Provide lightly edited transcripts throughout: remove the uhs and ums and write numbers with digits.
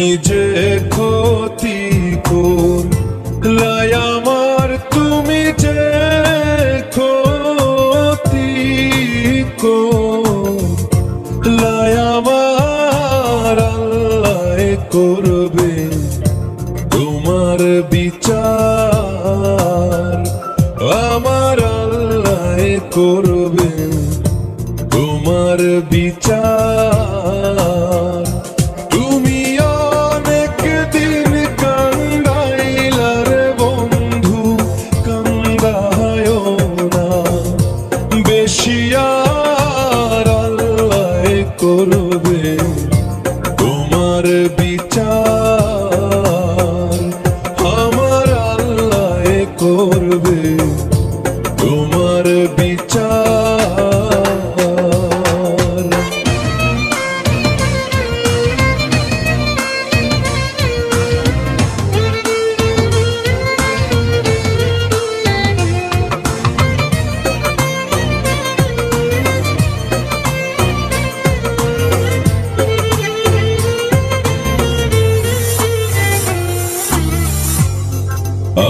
তুমি যে ক্ষতি করলাই আমার, তুমি যে ক্ষতি করলাই আমার, আল্লাহ করবে তোমার বিচার, আমার আল্লাহ করবে তোমার বিচার। তুমি অনেক দিন কান্দাইলার বন্ধু, কান্দায় না বেশি, আর আল্লাহ করবে তোমার বিচার, আমার আল্লাহ করবে তোমার বিচার।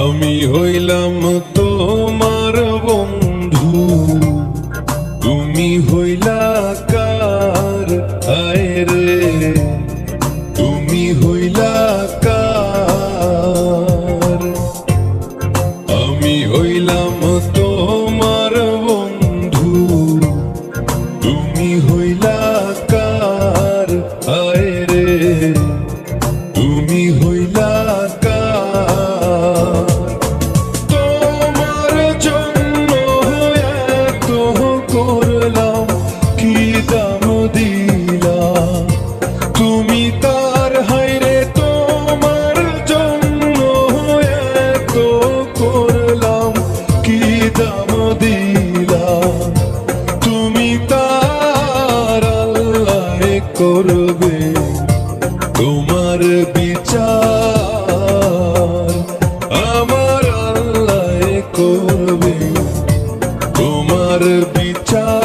আমি হইলাম তোমার বন্ধু, তুমি হইলা কার, আয় রে তুমি হইলা কার। আমি হইলাম তোমার বন্ধু, তুমি হইলা কার, আয় রে তুমি হইলা কার। তোমার জন্য এত করলাম, কি দাম দিলাম তুমি তার, হায়রে তোমার জন্য এত করলাম, কি দাম দিলাম তুমি তার, আল্লাহ করবে তোমার বিচার, আমার আল্লাহ করবে তোমার বিচার।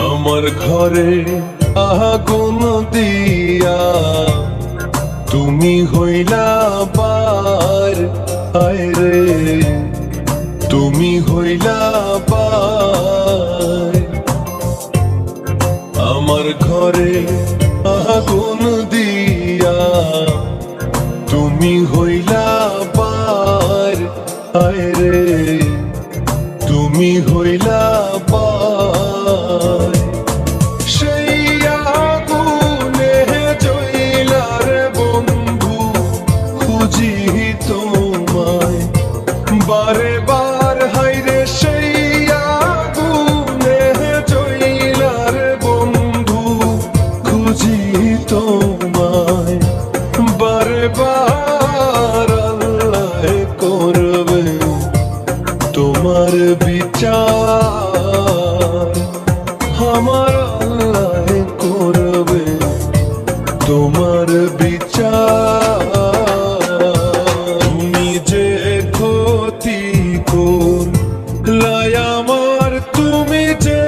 আমার ঘরে আগুন দিয়া তুমি হইলা পার, আয় রে তুমি হইলা পার। আমার ঘরে আগুন দিয়া তুমি হইলা পার, আয় রে তুমি হইলা পার। সেই আগুনে জইলার বন্ধু, খুঁজি তোমায় বারে বার, হায়রে সেই আগুনে জইলার বন্ধু, খুঁজি তোমায় বারে বার, আল্লাহ করবে তোমার বিচার, আমার আল্লাহ করবে তোমার বিচার। তুমি যে ক্ষতি করলাই আমার, তুমি যে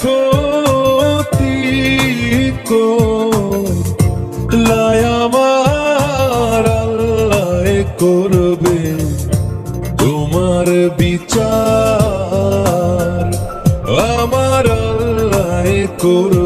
ক্ষতি করলাই আমার, আল্লাহ করবে তোমার বিচার, আমার আল্লাহ করবে